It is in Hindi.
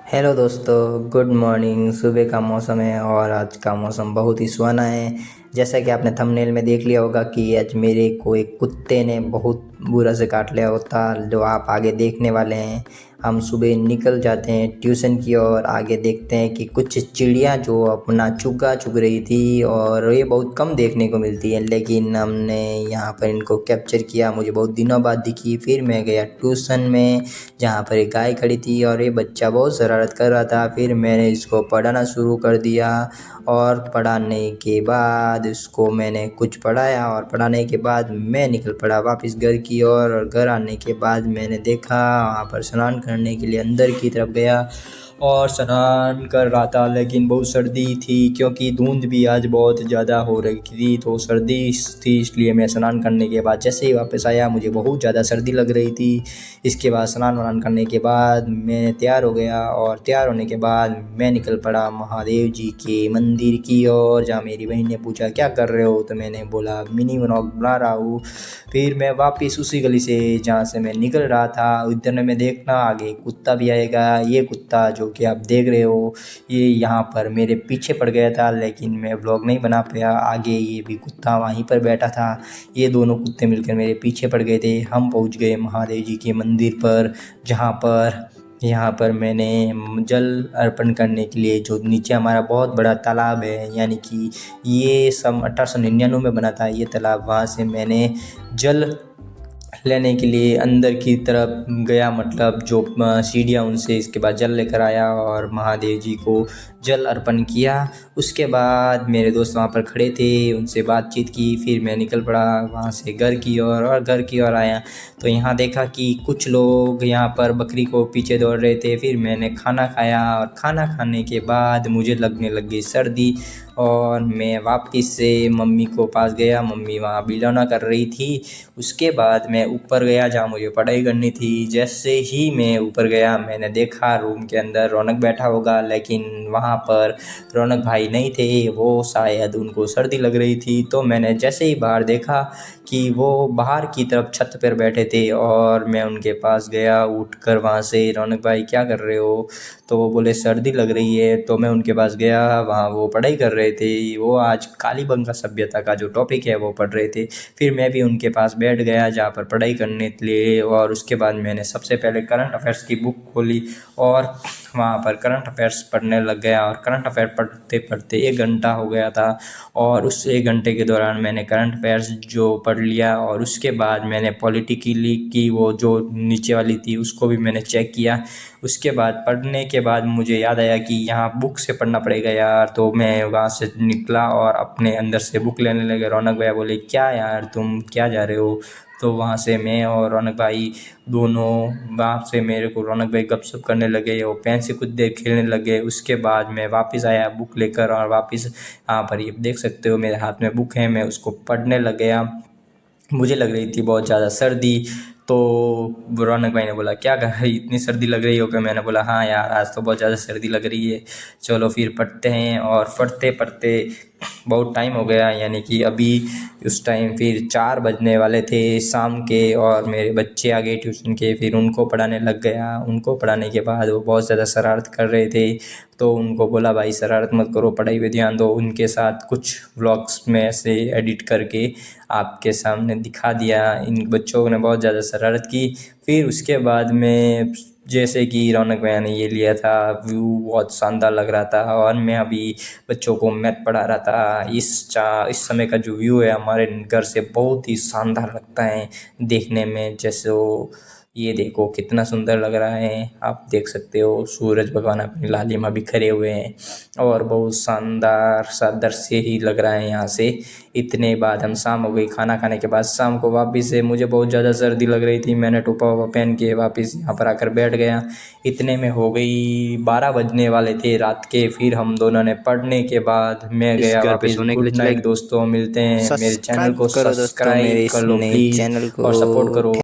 हेलो दोस्तों, गुड मॉर्निंग। सुबह का मौसम है और आज का मौसम बहुत ही सुहाना है। जैसा कि आपने थंबनेल में देख लिया होगा कि आज मेरे को एक कुत्ते ने बहुत बुरा से काट लिया होता, जो आप आगे देखने वाले हैं। हम सुबह निकल जाते हैं ट्यूशन की और आगे देखते हैं कि कुछ चिड़िया जो अपना चुगा चुग रही थी, और ये बहुत कम देखने को मिलती है, लेकिन हमने यहाँ पर इनको कैप्चर किया। मुझे बहुत दिनों बाद दिखी। फिर मैं गया ट्यूशन में, जहाँ पर एक गाय खड़ी थी और ये बच्चा बहुत शरारत कर रहा था। फिर मैंने इसको पढ़ाना शुरू कर दिया और पढ़ाने के बाद इसको मैंने कुछ पढ़ाया और पढ़ाने के बाद मैं निकल पड़ा वापस घर की ओर। और घर आने के बाद मैंने देखा वहाँ पर स्नान करने के लिए अंदर की तरफ गया और स्नान कर रहा था, लेकिन बहुत सर्दी थी क्योंकि धुंध भी आज बहुत ज़्यादा हो रही थी, तो सर्दी थी, इसलिए मैं स्नान करने के बाद जैसे ही वापस आया मुझे बहुत ज़्यादा सर्दी लग रही थी। इसके बाद स्नान वान करने के बाद मैं तैयार हो गया और तैयार होने के बाद मैं निकल पड़ा महादेव जी के मंदिर की ओर, जहाँ मेरी बहन ने पूछा क्या कर रहे हो, तो मैंने बोला मिनी व्लॉग बना रहा हूँ। फिर मैं वापस उसी गली से जहाँ से मैं निकल रहा था उधर में देखना आगे कुत्ता भी आएगा। ये कुत्ता जो कि आप देख रहे हो ये यहाँ पर मेरे पीछे पड़ गया था, लेकिन मैं व्लॉग नहीं बना पाया। आगे ये भी कुत्ता वहीं पर बैठा था। ये दोनों कुत्ते मिलकर मेरे पीछे पड़ गए थे। हम पहुँच गए महादेव जी के मंदिर पर, जहाँ पर यहाँ पर मैंने जल अर्पण करने के लिए, जो नीचे हमारा बहुत बड़ा तालाब है, यानी कि ये सन 1899 में बना था ये तालाब, वहाँ से मैंने जल लेने के लिए अंदर की तरफ गया, मतलब जो सीढ़ियाँ उनसे, इसके बाद जल लेकर आया और महादेव जी को जल अर्पण किया। उसके बाद मेरे दोस्त वहाँ पर खड़े थे, उनसे बातचीत की। फिर मैं निकल पड़ा वहाँ से घर की ओर और घर की ओर आया तो यहाँ देखा कि कुछ लोग यहाँ पर बकरी को पीछे दौड़ रहे थे। फिर मैंने खाना खाया और खाना खाने के बाद मुझे लगने लग गई सर्दी और मैं वापस से मम्मी को पास गया। मम्मी वहाँ बिलौना कर रही थी। उसके बाद मैं ऊपर गया जहाँ मुझे पढ़ाई करनी थी। जैसे ही मैं ऊपर गया मैंने देखा रूम के अंदर रौनक बैठा होगा, लेकिन वहाँ पर रौनक भाई नहीं थे, वो शायद उनको सर्दी लग रही थी। तो मैंने जैसे ही बाहर देखा कि वो बाहर की तरफ छत पर बैठे थे और मैं उनके पास गया उठकर वहाँ से, रौनक भाई क्या कर रहे हो, तो वो बोले सर्दी लग रही है। तो मैं उनके पास गया, वहाँ वो पढ़ाई कर रहे थे। वो आज कालीबंगा सभ्यता का जो टॉपिक है वो पढ़ रहे थे। फिर मैं भी उनके पास बैठ गया जहाँ पर पढ़ाई करने के लिए, और उसके बाद मैंने सबसे पहले करंट अफेयर्स की बुक खोली और वहाँ पर करंट अफेयर्स पढ़ने लग गया। और करंट अफेयर पढ़ते पढ़ते 1 घंटा हो गया था और उस 1 घंटे के दौरान मैंने करंट अफेयर्स जो पढ़ लिया। और उसके बाद मैंने पॉलिटिकली की वो जो नीचे वाली थी उसको भी मैंने चेक किया। उसके बाद पढ़ने के बाद मुझे याद आया कि यहाँ बुक से पढ़ना पड़ेगा यार, तो मैं वहाँ से निकला और अपने अंदर से बुक लेने लगे। रौनक भैया बोले क्या यार तुम क्या जा रहे हो, तो वहाँ से मैं और रौनक भाई दोनों, वहाँ से मेरे को रौनक भाई गपशप करने लगे और पेन से कुछ देर खेलने लगे। उसके बाद मैं वापस आया बुक लेकर और वापस यहाँ पर ये देख सकते हो मेरे हाथ में बुक है, मैं उसको पढ़ने लग गया। मुझे लग रही थी बहुत ज़्यादा सर्दी, तो रौनक भाई ने बोला क्या कर रही इतनी सर्दी लग रही हो क्या, मैंने बोला हाँ यार आज तो बहुत ज़्यादा सर्दी लग रही है, चलो फिर पढ़ते हैं। और पढ़ते पढ़ते बहुत टाइम हो गया, यानी कि अभी उस टाइम फिर 4 बजने वाले थे शाम के, और मेरे बच्चे आ गए ट्यूशन के। फिर उनको पढ़ाने लग गया। उनको पढ़ाने के बाद वो बहुत ज़्यादा शरारत कर रहे थे, तो उनको बोला भाई शरारत मत करो, पढ़ाई पे ध्यान दो। उनके साथ कुछ व्लॉग्स में से एडिट करके आपके सामने दिखा दिया। इन बच्चों ने बहुत ज़्यादा शरारत की। फिर उसके बाद में जैसे कि रौनक भैया ने ये लिया था, व्यू बहुत शानदार लग रहा था और मैं अभी बच्चों को मैथ पढ़ा रहा था। इस समय का जो व्यू है हमारे घर से बहुत ही शानदार लगता है देखने में। जैसे वो ये देखो कितना सुंदर लग रहा है, आप देख सकते हो सूरज भगवान अपनी लालिमा बिखरे हुए हैं और बहुत शानदार सा दृश्य ही लग रहा है यहाँ से। इतने बाद हम शाम हो गई, खाना खाने के बाद शाम को वापस से मुझे बहुत ज़्यादा सर्दी लग रही थी, मैंने टोपा वोपा पहन के वापस यहाँ पर आकर बैठ गया। इतने में हो गई 12 बजने वाले थे रात के। फिर हम दोनों ने पढ़ने के बाद मैं गया घर पे वापस। सोने के लिए गुड चले नाइट दोस्तों, मिलते हैं। मेरे चैनल सब्सक्राइब को करो दोस्तों मेरे सब्सक्राइब इस कर लो नए प्लीज़ चैनल और सपोर्ट को। करो।